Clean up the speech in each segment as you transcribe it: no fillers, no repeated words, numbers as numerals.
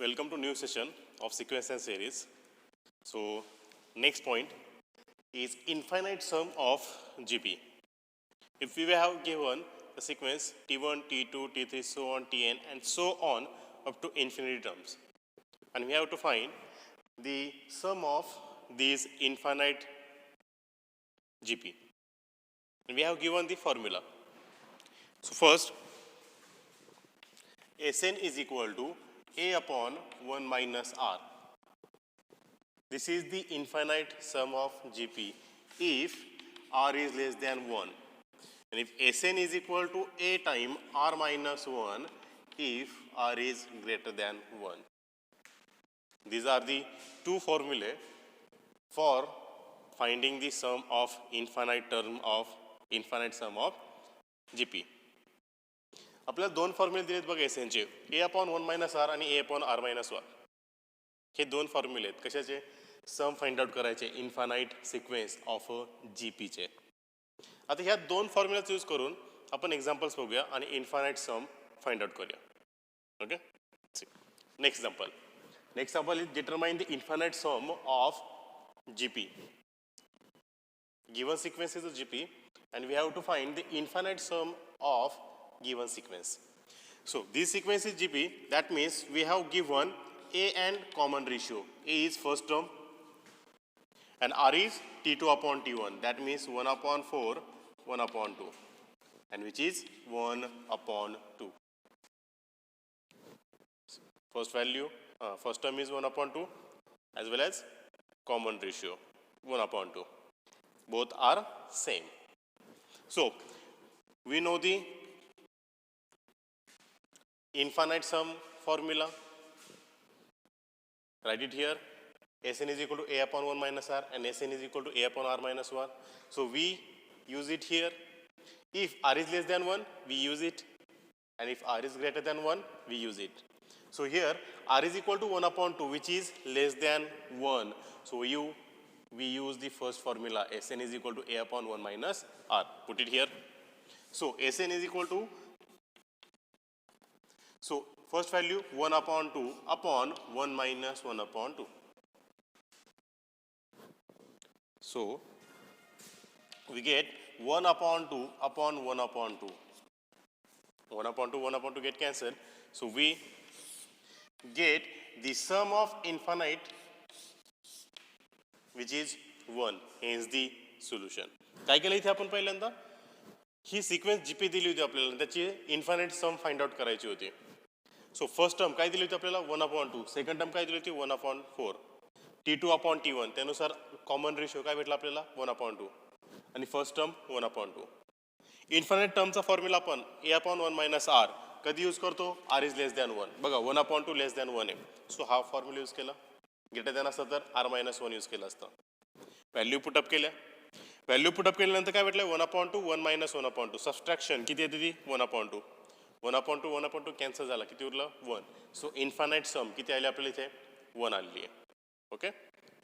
Welcome to new session of sequence and series. So next point is infinite sum of GP. If we have given the sequence T1, T2, T3, so on, Tn and so on up to infinity terms, and we have to find the sum of these infinite GP, and we have given the formula. So first, Sn is equal to A upon 1 minus R. This is the infinite sum of GP if R is less than 1. And if Sn is equal to A time R minus 1 if R is greater than 1. These are the two formulae for finding the sum of infinite sum of GP. आपल्याला दोन फॉर्म्युले दिलेत बघा एसएनचे, ए upon 1 minus are आणि ए upon are minus 1. हे दोन फॉर्म्युले आहेत कशाचे? सम find out करायचे infinite sequence of जीपीचे. आता ह्या दोन फॉर्म्युलाचा यूज करून आपण एक्झाम्पल्स बघूया आणि इन्फानाइट सम फाइंड आउट करूया. Okay, next example is determine the infinite sum of GP. Given sequence is a GP and we have to find the infinite sum of given sequence. So this sequence is GP, that means we have given A and common ratio. A is first term and R is T2 upon T1, that means 1 upon 4, 1 upon 2, and which is 1 upon 2. First value, first term is 1 upon 2 as well as common ratio 1 upon 2. Both are same. So we know the infinite sum formula. Write it here. Sn is equal to A upon 1 minus R and Sn is equal to A upon R minus 1. So we use it here. If R is less than 1, we use it. And if R is greater than 1, we use it. So here R is equal to 1 upon 2, which is less than 1. So we use the first formula. Sn is equal to A upon 1 minus R. Put it here. So Sn is equal to, so first value 1 upon 2 upon 1 minus 1 upon 2. So we get 1 upon 2 upon 1 upon 2. 1 upon 2, 1 upon 2 get cancelled. So we get the sum of infinite, which is 1. Hence the solution. काय केलं इथे आपण पहिल्यांदा ही sequence GP दिली होती आपल्याला, त्याची infinite सम find out करायची होती. सो फर्स्ट टर्म काय दिली होती आपल्याला 1 अपॉन 2, सेकंड टर्म काय दिली होती 1 अपॉन 4, T2 अपॉन T1, त्यानुसार कॉमन रेशिओ काय भेटला आपल्याला 1 अपॉन 2 आणि फर्स्ट टर्म 1 अपॉन 2. इन्फायनाइट टर्मचा फॉर्म्युला आपण ए अपॉन 1 मायनस आर कधी यूज करतो? R is less than 1. बघा 1 अपॉन 2 लेस दॅन 1 आहे, सो हा फॉर्म्युला यूज केला. ग्रेटर दॅन असतं तर आर मायनस 1 यूज केलं असतं. व्हॅल्यू पुटअप केल्या. व्हॅल्यू पुटअप केल्यानंतर काय भेटलं 1 अपॉन 2, 1 मायनस 1 अपॉन 2. सबस्ट्रॅक्शन किती येते ती 1 अपॉन 2. 1 अपॉन 2, 1 अपॉन 2 कॅन्सल झाला, किती उरलं 1. सो इन्फानाइट सम किती आली आपल्याला इथे 1 आलेली आहे. Okay,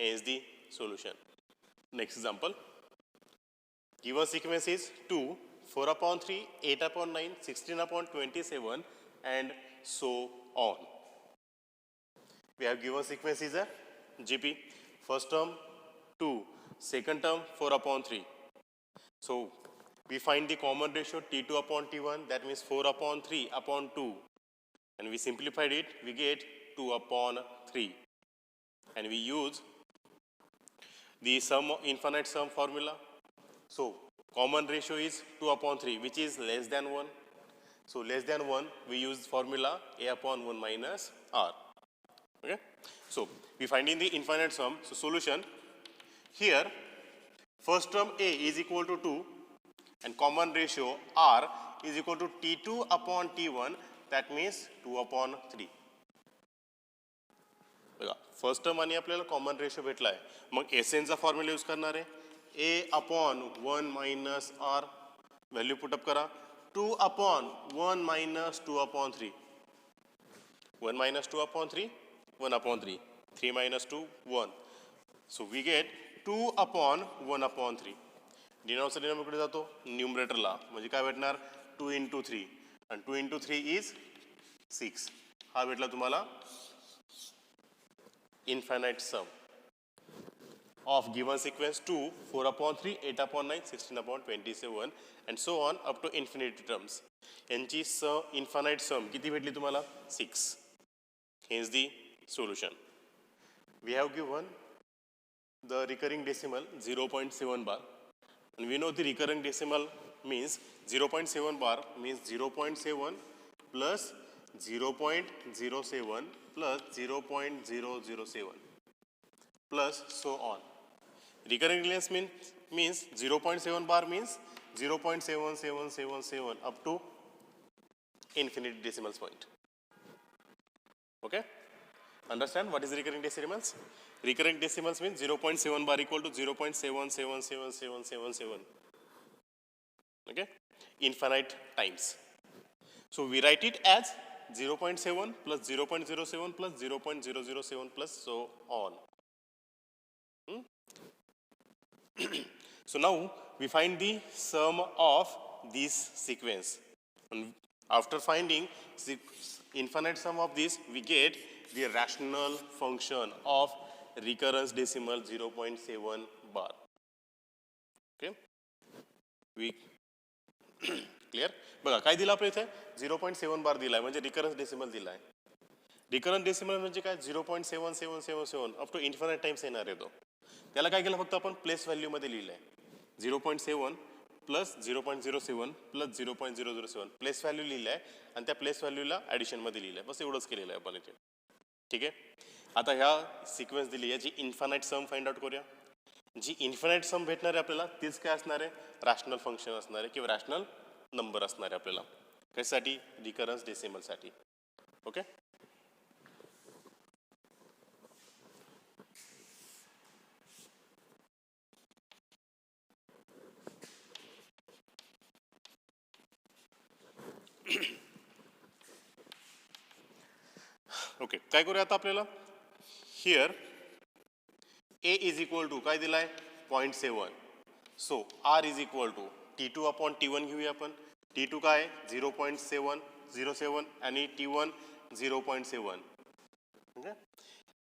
hedge the solution. Next example. Given sequence is 2, 4 upon 3, 8 upon 9, 16 upon 27 and so on. We have given sequence is a GP. First term 2, second term 4 upon 3. So we find the common ratio T2 upon T1, that means 4 upon 3 upon 2, and we simplified it, we get 2 upon 3, and we use the sum infinite sum formula. So common ratio is 2 upon 3, which is less than 1. So less than 1, we use formula A upon 1 minus R. Okay, so we find in the infinite sum. So solution here, first term A is equal to 2 and common ratio R is equal to T2 upon T1, that means 2 upon 3. बघा first term आणि आपल्याला common ratio भेटला आहे, मग एसएनचा formula use करणार आहे. A upon 1 minus R, value put up करा. 2 upon 1 minus 2 upon 3. 1 minus 2 upon 3, 1 upon 3. 3 minus 2, 1. So we get 2 upon 1 upon 3. Denominator denominator जातो न्यूमरेटरला, म्हणजे काय भेटणार 2 into 3 आणि 2 into 3 is 6. हा भेटला तुम्हाला infinite sum of given sequence 2, 4 upon 3, 8 upon 9, 16 upon 27 and so on up to infinity terms. यांची infinite sum किती भेटली तुम्हाला 6. Hence the solution. We have given the recurring decimal 0.7 bar and we know the recurring decimal means 0.7 bar means 0.7 plus 0.07 plus 0.007 plus so on. Recurring distance means 0.7 bar means 0.7777 up to infinite decimals point. Okay? Understand what is recurring decimals? Recurring decimals means 0.7 bar equal to 0.777777. Okay? Infinite times. So we write it as 0.7 plus 0.07 plus 0.007 plus so on. So now we find the sum of this sequence. And after finding the infinite sum of this, we get the rational function of recurrence decimal 0.7 bar. Okay? We clear? बघा काय दिलं आपल्या इथे 0.7 बार दिलाय म्हणजे रिकरन्स decimal दिलाय. रिकरन्स decimal म्हणजे काय 0.7777 अप टू इन्फिनाइट टाइम्स येणार आहे तो. त्याला काय केलं फक्त आपण प्लेस व्हॅल्यू मध्ये लिहिलंय 0.7 प्लस 0.07 प्लस 0.007 प्लेस व्हॅल्यू लिहिलंय आणि त्या प्लेस व्हॅल्यूला ऍडिशन मध्ये लिहिलंय बस एवढंच केलेलं आहे आपण इथे. ठीक आहे. आता ह्या सिक्वेन्स दिली याची इन्फिनाइट सम फाइंड आउट करूया. जी इन्फिनाइट सम भेटणार आहे आपल्याला तीच काय असणार आहे रॅशनल फंक्शन असणार आहे किंवा रॅशनल नंबर असणार आहे आपल्याला कशासाठी रिकरन्स डेसिमल साठी. ओके. ओके काय करूया आता आपल्याला here A is equal to काय दिलाय 0.7. So R is equal to T2 upon T1 घेऊया आपण. T2 काय 0.707 आणि T1 0.7.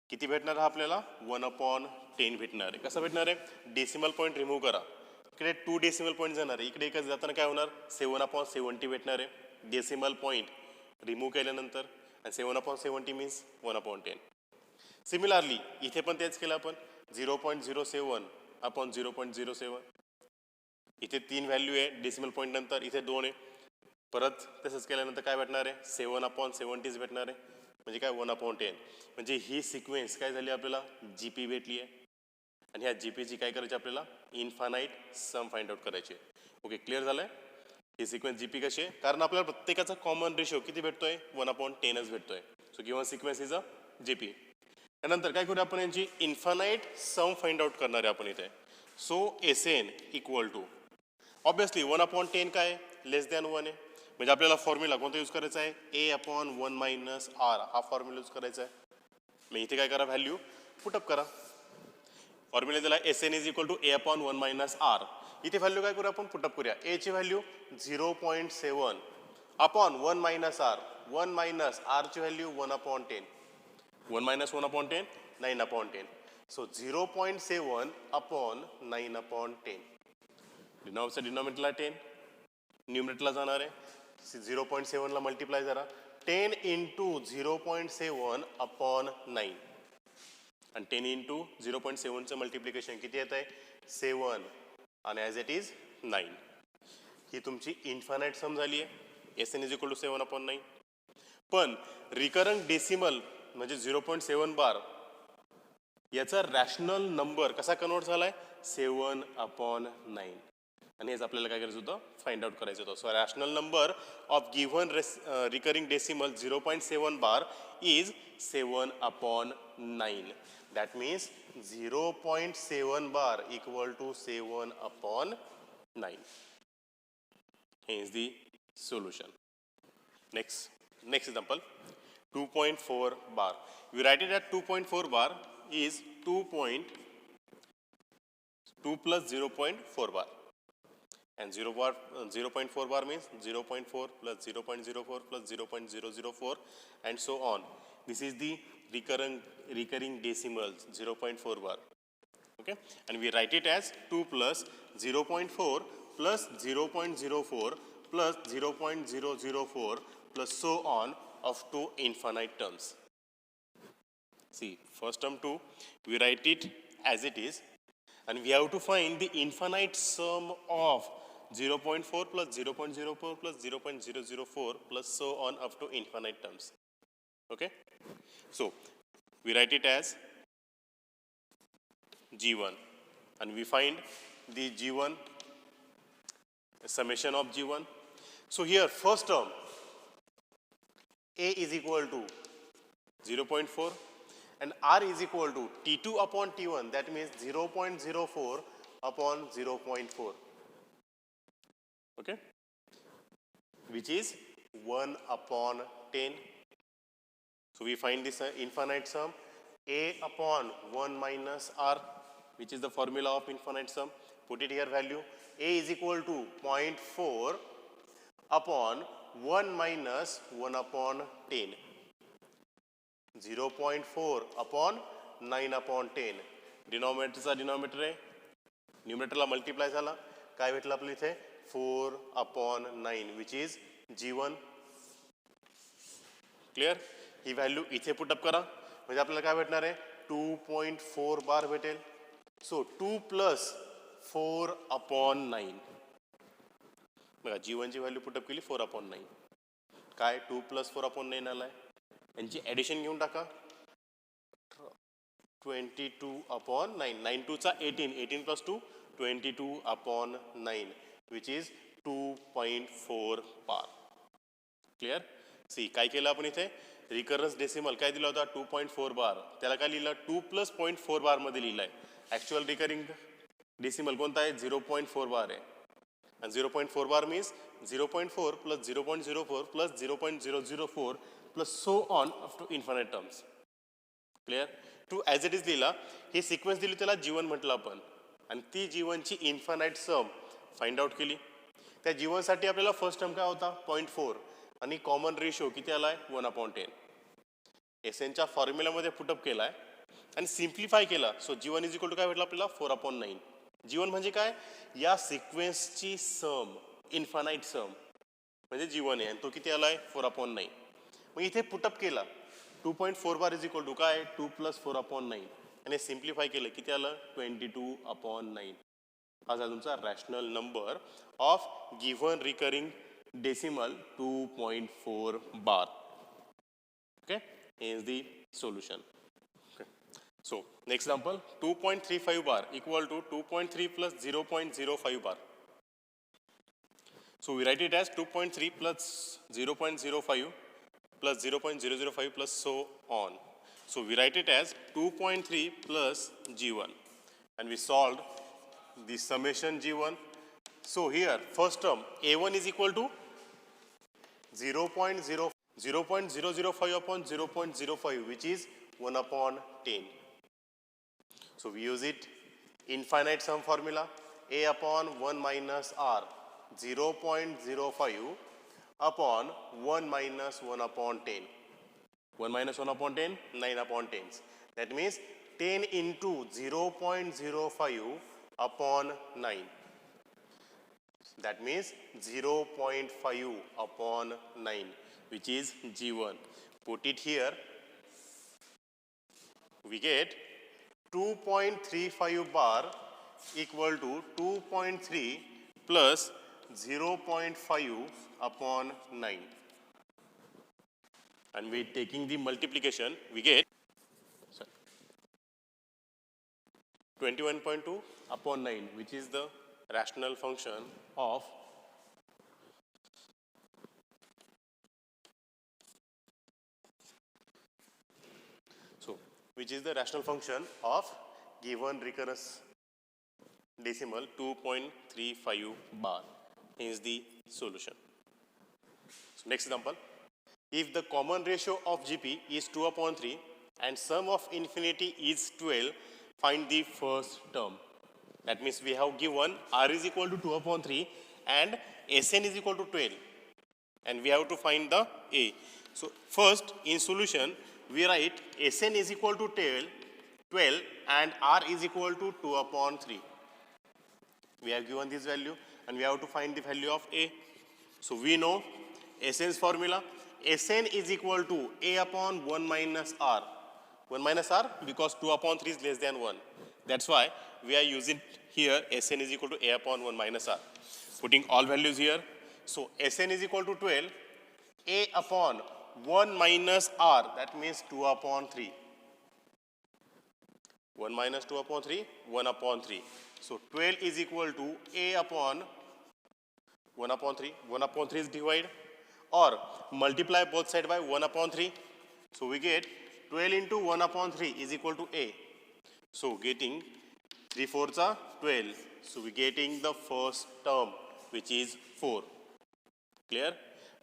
किती भेटणार आहे आपल्याला 1/10 भेटणार आहे. कसं भेटणार आहे डेसिमल पॉईंट रिमूव्ह करा. इकडे 2 डेसिमल पॉईंट जाणार आहे इकडे एकच जाताना काय होणार 7/70 भेटणार आहे. डेसिमल पॉईंट रिमूव्ह केल्यानंतर आणि 7/70 मीन्स 1/10. सिमिलरली इथे पण तेच केलं आपण 0.07 अपॉन 0.07. इथे 3 व्हॅल्यू आहे डेसिमल पॉईंट नंतर इथे 2 आहे. परत तसंच केल्यानंतर काय भेटणार आहे 7/70 भेटणार आहे म्हणजे काय 1/10. म्हणजे ही सिक्वेन्स काय झाली आपल्याला जीपी भेटली आहे आणि ह्या जीपीची काय करायची आपल्याला इन्फानाइट सम फाइंड आउट करायची. ओके क्लिअर झालंय. ही सिक्वेन्स जीपी कशी आहे कारण आपल्याला प्रत्येकाचा कॉमन रेशो किती भेटतोय 1/10च भेटतोय. So given sequence is a GP. त्यानंतर काय करूया आपण यांची इन्फानाइट सम फाइंड आउट करणार आहे आपण इथे. सो एसएन इक्वल टू ऑब्विसली 1/10 काय लेस दॅन 1 आहे म्हणजे आपल्याला फॉर्म्युला कोणता यूज करायचा आहे A/1 - R हा फॉर्म्युला यूज करायचा आहे. मग इथे काय करा व्हॅल्यू पुटअप करा. फॉर्म्युला दिला SN is equal to A/1 - R. इथे व्हॅल्यू काय करूया आपण पुटअप करूया. ए ची व्हॅल्यू 0.7 अपॉन 1 - R. 1 - R ची व्हॅल्यू 1/10. 1 - 1/10 9/10. So 0.7 upon 9/10. डिनॉमिनेटरला 10 न्यूमरेटरला जाणार आहे 0.7 ला मल्टिप्लाय करा 10 इंटू 0.7 अपॉन 9 आणि 10 इंटू 0.7चं मल्टिप्लिकेशन किती येत आहे 7 आणि ॲज इट इज 9. ही तुमची इन्फानाइट सम झाली आहे. S N is equal to 7/9. पण रिकरंट डेसिमल म्हणजे 0.7 बार याचा रॅशनल नंबर कसा कन्वर्ट झालाय 7/9 आणि हेच आपल्याला काय करायचं होतं फाइंड आउट करायचं होतं. So rational number of given recurring decimal 0.7 bar is 7/9. That means 0.7 bar equal to 7/9. हे is the solution. Next example 2.4 bar. We write it at 2.4 bar is 2 plus 0.4 bar. And 0.4 bar means 0.4 plus 0.04 plus 0.004 and so on. This is the recurring decimals 0.4 bar. Okay, and we write it as 2 plus 0.4 plus 0.04 plus 0.004 plus so on up to infinite terms. See, first term 2, we write it as it is, and we have to find the infinite sum of 0.4 plus 0.04 plus 0.004 plus so on up to infinite terms. Okay, so we write it as G1, and we find the G1, summation of G1. So here first term A is equal to 0.4 and R is equal to T2 upon T1, that means 0.04 upon 0.4, okay, which is 1 upon 10. So we find this infinite sum A upon 1 minus R, which is the formula of infinite sum. Put it here value. A is equal to 0.4 upon 1 minus 1 upon 10. 0.4 upon 9 upon 10. डिनॉमिनेटरचा denominator आहे, न्यूमरेटरला multiply झाला, काय भेटलं आपल्या इथे 4 upon 9, which is G1. Clear? He value इथे put up करा म्हणजे आपल्याला काय भेटणार आहे 2.4 बार भेटेल. सो 2 प्लस 4 upon 9. बघा G1 ची व्हॅल्यू पुटअप केली 4 upon 9. काय 2 प्लस 4 upon 9 आलाय. यांची ॲडिशन घेऊन टाका 22 upon 9. 9 2 चा 18, 18 plus 2 22 upon 9, which is 2.4 bar. Clear? सी काय केलं आपण इथे रिकरन्स डेसिमल काय दिला होता 2.4 बार, त्याला काय लिहिलं 2 प्लस 0.4 बार मध्ये लिहिलंय. ऍक्च्युअल रिकरिंग डेसिमल कोणता आहे 0.4 बार आहे, आणि 0.4 bar means 0.4 plus 0.04 plus 0.004 plus so on up to infinite terms. Clear? To as it is लिहिला, ही सिक्वेन्स दिली त्याला G1 म्हटलं आपण, आणि ती G1ची इन्फायनाइट सम फाइंड आउट केली. त्या G1 साठी आपल्याला फर्स्ट टर्म काय होता 0.4 आणि कॉमन रेशो किती आलाय 1 upon 10. एसएनच्या फॉर्म्युलामध्ये पुटअप केलाय आणि सिम्प्लिफाय केला. सो G1 इज इक्वल टू काय भेटला आपल्याला 4 upon 9. G1 म्हणजे काय या सिक्वेन्सची सम, इन्फायनाइट सम म्हणजे G1 आहे, आणि तो किती आलाय 4 upon 9. मग इथे पुटअप केला 2.4 बार इज इक्वल टू काय 2 प्लस 4 upon 9, आणि सिम्प्लिफाय केलं किती आलं 22 upon 9. हा झाला तुमचा rational number of given recurring decimal 2.4 bar. Okay, here is the solution. Okay. So next example 2.35 bar equal to 2.3 plus 0.05 bar. So we write it as 2.3 plus 0.05 plus 0.005 plus so on. So we write it as 2.3 plus G1, and we solved the summation G1. So here first term A1 is equal to 0.005 upon 0.05, which is 1 upon 10. So we use it infinite sum formula, A upon 1 minus R, 0.05 upon 1 minus 1 upon 10. 1 minus 1 upon 10, 9 upon 10. That means 10 into 0.05 upon 9. That means 0.5 upon 9, which is G1. Put it here. We get 2.35 bar equal to 2.3 plus 0.5 upon 9. And we taking the multiplication, we get 21.2 upon 9, which is the rational function of given recurrence decimal 2.35 bar. Hence the solution. So next example, if the common ratio of GP is 2 upon 3 and sum of infinity is 12, find the first term. That means we have given R is equal to 2 upon 3 and Sn is equal to 12, and we have to find the A. So first in solution we write Sn is equal to 12 and R is equal to 2 upon 3. We are given this value and we have to find the value of A. So we know Sn's formula, Sn is equal to A upon 1 minus R. 1 minus R because 2 upon 3 is less than 1. That's why we are using here Sn is equal to A upon 1 minus R. Putting all values here. So Sn is equal to 12, A upon 1 minus R, that means 2 upon 3. 1 minus 2 upon 3, 1 upon 3. So 12 is equal to A upon 1 upon 3. 1 upon 3 is divide or multiply both side by 1 upon 3. So we get 12 into 1 upon 3 is equal to A. So getting 3 fourths are 12. So we getting the first term which is 4. Clear?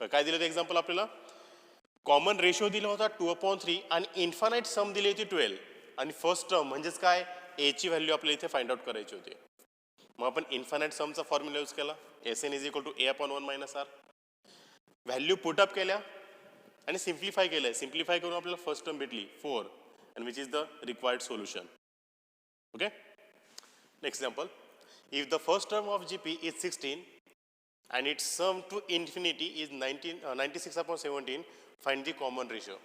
काय दिलं होतं example आपल्याला? Common ratio दिला होता 2 upon 3 आणि infinite सम दिली होती 12 आणि फर्स्ट टर्म म्हणजेच काय ए ची व्हॅल्यू आपल्याला इथे फाइंड आउट करायची होती. मग आपण इन्फानाइट समचा फॉर्म्युला यूज केला Sn is equal to A upon 1 minus R. Value put up केल्या आणि सिम्प्लिफाय केलं. सिम्प्लिफाय करून आपल्याला फर्स्ट टर्म भेटली 4 and which is the required solution. Okay? Next example. If the first term of GP is 16 and its sum to infinity is 96 upon 17, find the common ratio.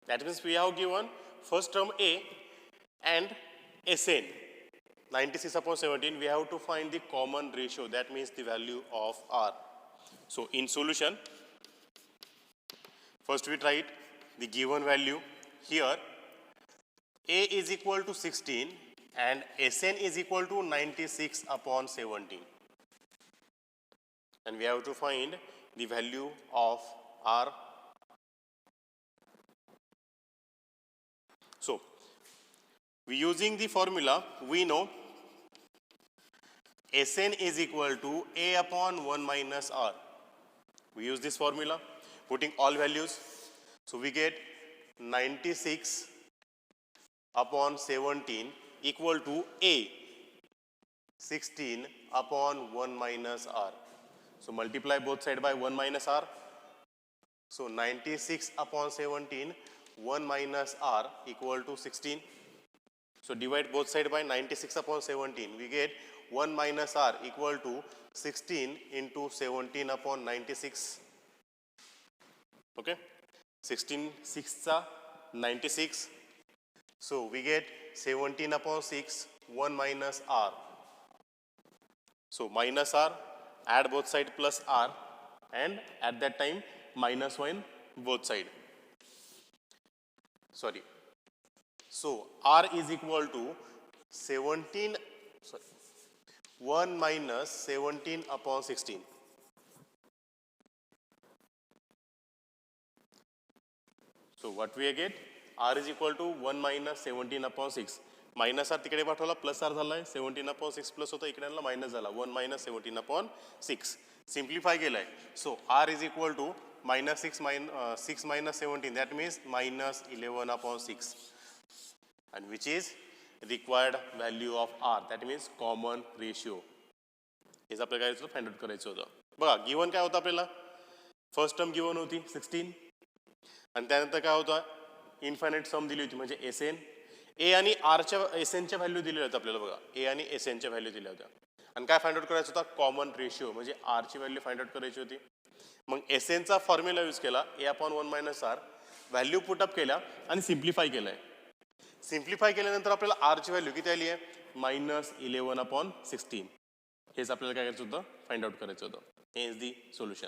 That means we have given first term A and Sn 96 upon 17. We have to find the common ratio. That means the value of R. So in solution, first we write the given value here. A is equal to 16 and Sn is equal to 96 upon 17. And we have to find the value of R. So, we using the formula, we know Sn is equal to A upon 1 minus R. We use this formula, putting all values. So, we get 96 upon 17 equal to A 16 upon 1 minus R. So multiply both side by 1 minus R. So 96 upon 17, 1 minus R equal to 16. So divide both side by 96 upon 17. We get 1 minus R equal to 16 into 17 upon 96. Okay? 16 6 96. So we get 17 upon 6, 1 minus R. So minus R, add both side plus R, and at that time minus 1 both side. Sorry. So R is equal to 1 minus 17 upon 16. So what we get? R is equal to 1 minus 17 upon 6. Minus are तिकडे पाठवला plus are झालाय 17 upon 6 plus होता इकडे आणला minus झाला 1 minus 17 upon 6 simplify केलाय. So R is equal to minus 6 minus 17 that means minus 11 upon 6 and which is required value of R, that means common ratio. हेच आपल्याला काय फाइंड आउट करायचं होतं. बघा गिवन काय होतं आपल्याला फर्स्ट टर्म गिवन होती 16 आणि त्यानंतर काय होतं इन्फायनाइट सम दिली होती म्हणजे Sn. ए आणि आरच्या Snच्या व्हॅल्यू दिलेल्या होत्या आपल्याला बघा ए आणि Snच्या व्हॅल्यू दिल्या होत्या आणि काय फाइंड आउट करायचं होता कॉमन रेशिओ म्हणजे आरची व्हॅल्यू फाइंड आउट करायची होती. मग Snचा फॉर्म्युला यूज केला A upon 1 minus R value put up केल्या आणि सिम्प्लिफाय केलाय. सिम्प्लिफाय केल्यानंतर आपल्याला आरची व्हॅल्यू किती आली आहे मायनस 11 अपॉन 16. हेच आपल्याला काय करायचं होतं फाइंड आउट करायचं होतं. हे इज दी सोल्युशन.